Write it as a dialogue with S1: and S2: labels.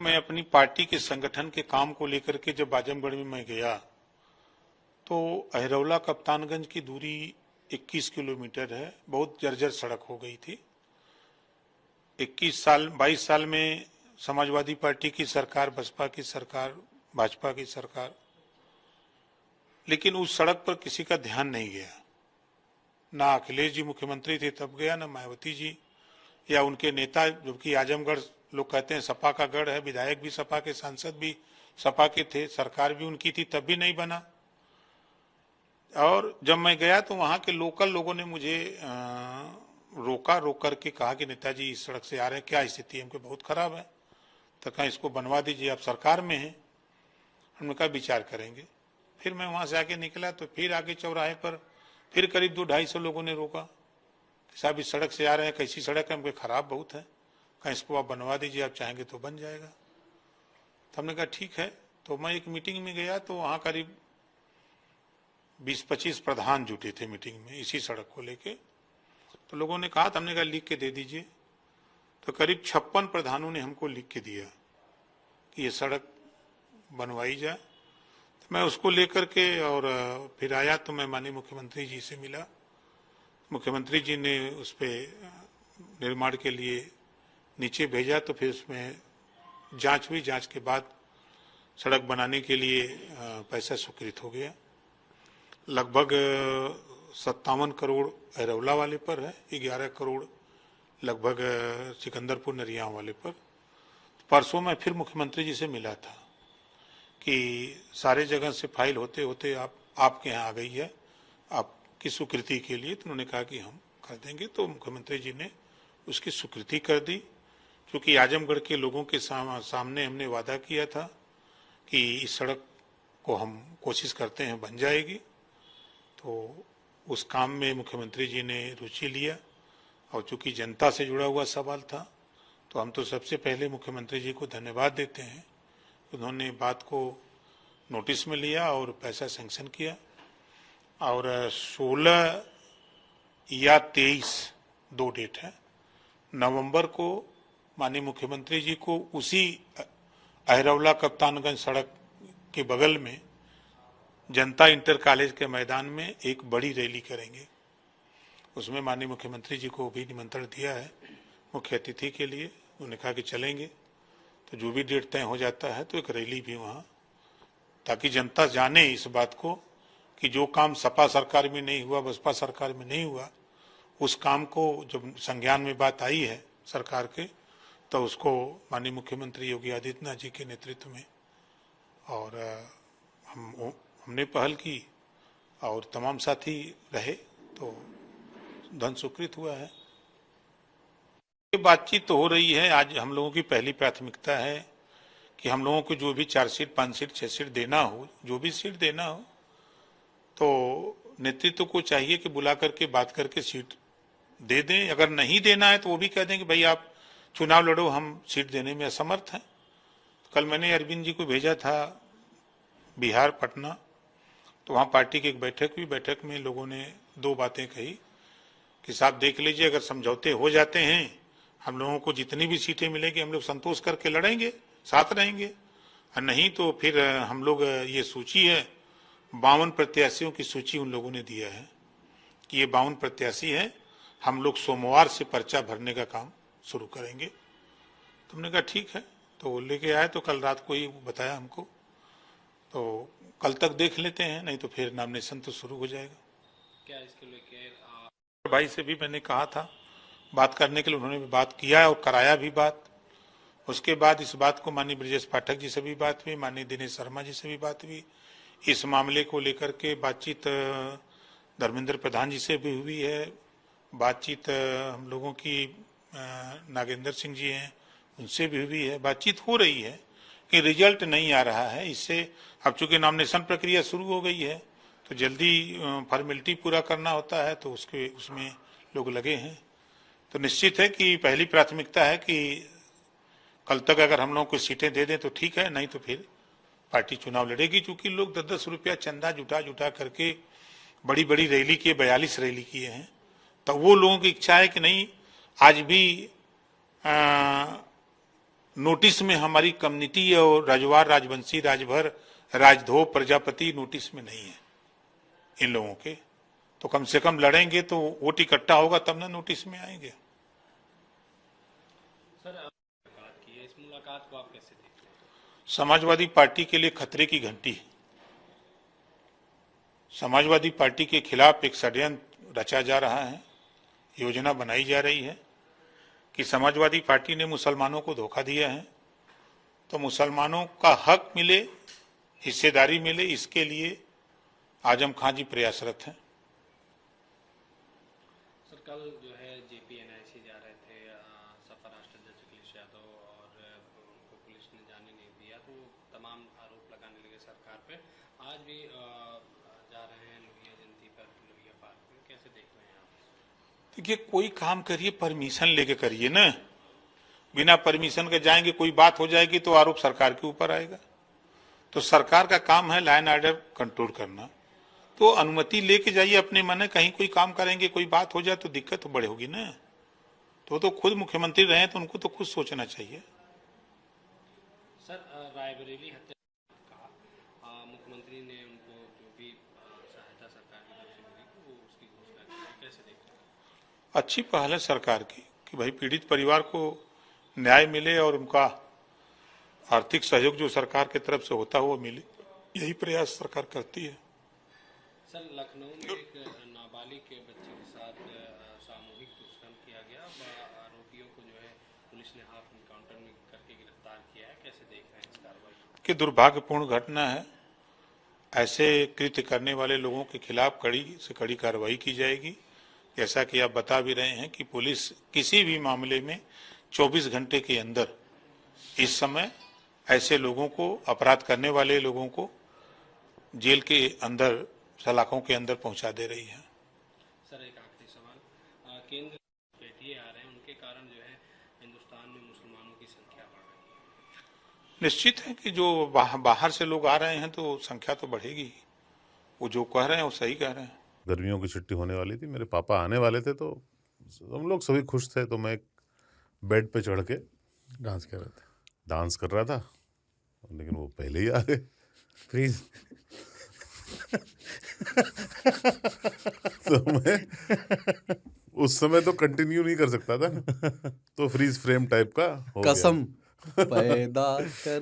S1: मैं अपनी पार्टी के संगठन के काम को लेकर के जब आजमगढ़ में मैं गया तो अहिरौला कप्तानगंज की दूरी 21 किलोमीटर है। बहुत जर्जर सड़क हो गई थी। 22 साल में समाजवादी पार्टी की सरकार, बसपा की सरकार, भाजपा की सरकार, लेकिन उस सड़क पर किसी का ध्यान नहीं गया। ना अखिलेश जी मुख्यमंत्री थे तब गया, ना मायावती जी या उनके नेता, जबकि आजमगढ़ लोग कहते हैं सपा का गढ़ है, विधायक भी सपा के, सांसद भी सपा के थे, सरकार भी उनकी थी, तब भी नहीं बना। और जब मैं गया तो वहां के लोकल लोगों ने मुझे रोक करके कहा कि नेताजी इस सड़क से आ रहे हैं, क्या स्थिति है? हमको बहुत खराब है। तो कहा इसको बनवा दीजिए, आप सरकार में हैं। हमने कहा विचार करेंगे। फिर मैं वहां से आके निकला तो फिर आगे चौराहे पर फिर करीब 200-250 लोगों ने रोका कि साहब इस सड़क से आ रहे हैं, कैसी सड़क है? हमको खराब बहुत है। कहा इसको आप बनवा दीजिए, आप चाहेंगे तो बन जाएगा। तो हमने कहा ठीक है। तो मैं एक मीटिंग में गया तो वहां करीब 20-25 प्रधान जुटे थे मीटिंग में इसी सड़क को लेके। तो लोगों ने कहा, तो हमने कहा लिख के दे दीजिए। तो करीब 56 प्रधानों ने हमको लिख के दिया कि ये सड़क बनवाई जाए। तो मैं उसको लेकर के और फिर आया तो मैं माननीय मुख्यमंत्री जी से मिला। मुख्यमंत्री जी ने उस पर निर्माण के लिए नीचे भेजा। तो फिर उसमें जांच हुई, जांच के बाद सड़क बनाने के लिए पैसा स्वीकृत हो गया। लगभग 57 करोड़ अहिरौला वाले पर है, 11 करोड़ लगभग सिकंदरपुर नरियाव वाले पर। परसों मैं फिर मुख्यमंत्री जी से मिला था कि सारे जगह से फाइल होते होते आपके यहाँ आ गई है आपकी स्वीकृति के लिए। तो उन्होंने कहा कि हम कर देंगे। तो मुख्यमंत्री जी ने उसकी स्वीकृति कर दी, क्योंकि आजमगढ़ के लोगों के सामने हमने वादा किया था कि इस सड़क को हम कोशिश करते हैं बन जाएगी। तो उस काम में मुख्यमंत्री जी ने रुचि लिया और चूंकि जनता से जुड़ा हुआ सवाल था तो हम तो सबसे पहले मुख्यमंत्री जी को धन्यवाद देते हैं। उन्होंने बात को नोटिस में लिया और पैसा सैंक्शन किया। और 16 या 23 दो डेट है, नवंबर को माननीय मुख्यमंत्री जी को उसी अहिरौला कप्तानगंज सड़क के बगल में जनता इंटर कॉलेज के मैदान में एक बड़ी रैली करेंगे। उसमें माननीय मुख्यमंत्री जी को भी निमंत्रण दिया है मुख्य अतिथि के लिए। उन्होंने कहा कि चलेंगे। तो जो भी डेट तय हो जाता है तो एक रैली भी वहाँ, ताकि जनता जाने इस बात को कि जो काम सपा सरकार में नहीं हुआ, बसपा सरकार में नहीं हुआ, उस काम को जब संज्ञान में बात आई है सरकार के, तो उसको माननीय मुख्यमंत्री योगी आदित्यनाथ जी के नेतृत्व में और हमने पहल की और तमाम साथी रहे तो धन स्वीकृत हुआ है। ये बातचीत तो हो रही है। आज हम लोगों की पहली प्राथमिकता है कि हम लोगों को जो भी 4 सीट, 5 सीट, 6 सीट देना हो, जो भी सीट देना हो, तो नेतृत्व को चाहिए कि बुला करके बात करके सीट दे दें। अगर नहीं देना है तो वो भी कह दें कि भाई आप चुनाव लड़ो, हम सीट देने में असमर्थ हैं। कल मैंने अरविंद जी को भेजा था बिहार, पटना, तो वहाँ पार्टी की एक बैठक हुई। बैठक में लोगों ने 2 बातें कही कि साहब देख लीजिए, अगर समझौते हो जाते हैं, हम लोगों को जितनी भी सीटें मिलेंगी हम लोग संतोष करके लड़ेंगे, साथ रहेंगे, और नहीं तो फिर हम लोग, ये सूची है 52 प्रत्याशियों की सूची उन लोगों ने दिया है कि ये 52 प्रत्याशी हैं, हम लोग सोमवार से पर्चा भरने का काम शुरू करेंगे। तो हमने कहा ठीक है। तो लेके आए तो कल रात को ही बताया हमको। तो कल तक देख लेते हैं, नहीं तो फिर नॉमिनेशन तो शुरू हो जाएगा।
S2: क्या इसके लेके
S1: भाई से भी मैंने कहा था बात करने के लिए, उन्होंने भी बात किया और कराया भी बात। उसके बाद इस बात को माननीय ब्रजेश पाठक जी से भी बात हुई, माननीय दिनेश शर्मा जी से भी बात हुई। इस मामले को लेकर के बातचीत धर्मेंद्र प्रधान जी से भी हुई है। बातचीत हम लोगों की नागेंद्र सिंह जी हैं, उनसे भी हुई है। बातचीत हो रही है कि रिजल्ट नहीं आ रहा है। इससे अब चूंकि नॉमिनेशन प्रक्रिया शुरू हो गई है तो जल्दी फॉर्मेलिटी पूरा करना होता है, तो उसमें लोग लगे हैं। तो निश्चित है कि पहली प्राथमिकता है कि कल तक अगर हम लोग को सीटें दे दें तो ठीक है, नहीं तो फिर पार्टी चुनाव लड़ेगी। क्योंकि लोग 10-10 रुपया चंदा जुटा करके बड़ी बड़ी रैली किए, 42 रैली किए हैं। तो वो लोगों की इच्छा है कि नहीं, आज भी नोटिस में हमारी कम्युनिटी और राजवार, राजवंशी, राजभर, राजधो, प्रजापति नोटिस में नहीं है इन लोगों के। तो कम से कम लड़ेंगे तो वोट इकट्ठा होगा तब ना नोटिस में आएंगे।
S2: सर मुलाकात की है, इस मुलाकात को आप कैसे देखते हैं?
S1: समाजवादी पार्टी के लिए खतरे की घंटी है। समाजवादी पार्टी के खिलाफ एक षड्यंत्र रचा जा रहा है, योजना बनाई जा रही है कि समाजवादी पार्टी ने मुसलमानों को धोखा दिया है तो मुसलमानों का हक मिले, हिस्सेदारी मिले, इसके लिए आजम खान जी प्रयासरत हैं।
S2: सर कल जो है JPNIC जा रहे थे सपा राष्ट्र अध्यक्ष अखिलेश यादव और उनको पुलिस ने जाने नहीं दिया, तो तमाम आरोप लगाने लगे सरकार पे। आज भी जा रहे हैं लोहिया जयंती पर लोहिया पार्क में, कैसे देख रहे हैं आप?
S1: देखिए, कोई काम करिए परमिशन लेके करिए ना। बिना परमिशन के जाएंगे, कोई बात हो जाएगी तो आरोप सरकार के ऊपर आएगा। तो सरकार का काम है लाइन ऑर्डर कंट्रोल करना, तो अनुमति लेके जाइए अपने मन में। कहीं कोई काम करेंगे, कोई बात हो जाए तो दिक्कत तो बड़े होगी ना। तो खुद मुख्यमंत्री रहे हैं तो उनको तो खुद सोचना चाहिए।
S2: सर रायबरेली हत्या कहा, मुख्यमंत्री ने उनको जो भी सहायता सरकार की तरफ से मिली वो उसकी घोषणा की, कैसे देखते हैं?
S1: अच्छी पहल है सरकार की कि भाई पीड़ित परिवार को न्याय मिले और उनका आर्थिक सहयोग जो सरकार की तरफ से होता है वो मिले, यही प्रयास सरकार करती है।
S2: सर लखनऊ में एक नाबालिग के बच्चे के साथ सामूहिक दुष्कर्म किया गया, आरोपियों को जो है पुलिस ने हाफ इनकाउंटर में करके गिरफ्तार किया है, कैसे देख रहे हैं इस कार्रवाई
S1: कि दुर्भाग्यपूर्ण घटना है। ऐसे कृत्य करने वाले लोगों के खिलाफ कड़ी से कड़ी कार्रवाई की जाएगी। जैसा कि आप बता भी रहे हैं कि पुलिस किसी भी मामले में 24 घंटे के अंदर इस समय ऐसे लोगों को, अपराध करने वाले लोगों को जेल के अंदर, सलाखों के अंदर पहुंचा दे रही है।
S2: सर एक आखिरी सवाल, केंद्र बेटिए आ रहे हैं, उनके कारण जो है हिंदुस्तान में मुसलमानों की संख्या बढ़ रही है।
S1: निश्चित है कि जो बाहर से लोग आ रहे हैं तो संख्या तो बढ़ेगी। वो जो कह रहे हैं वो सही कह रहे हैं।
S3: गर्मियों की छुट्टी होने वाली थी, मेरे पापा आने वाले थे, तो हम लोग सभी खुश थे। तो मैं एक बेड पे चढ़ के
S4: डांस कर रहे थे,
S3: डांस कर रहा था, लेकिन वो पहले ही आ गए।
S4: फ्रीज।
S3: तो मैं उस समय तो कंटिन्यू नहीं कर सकता था ना, तो फ्रीज फ्रेम टाइप का हो गया।
S4: कसम पैदा कर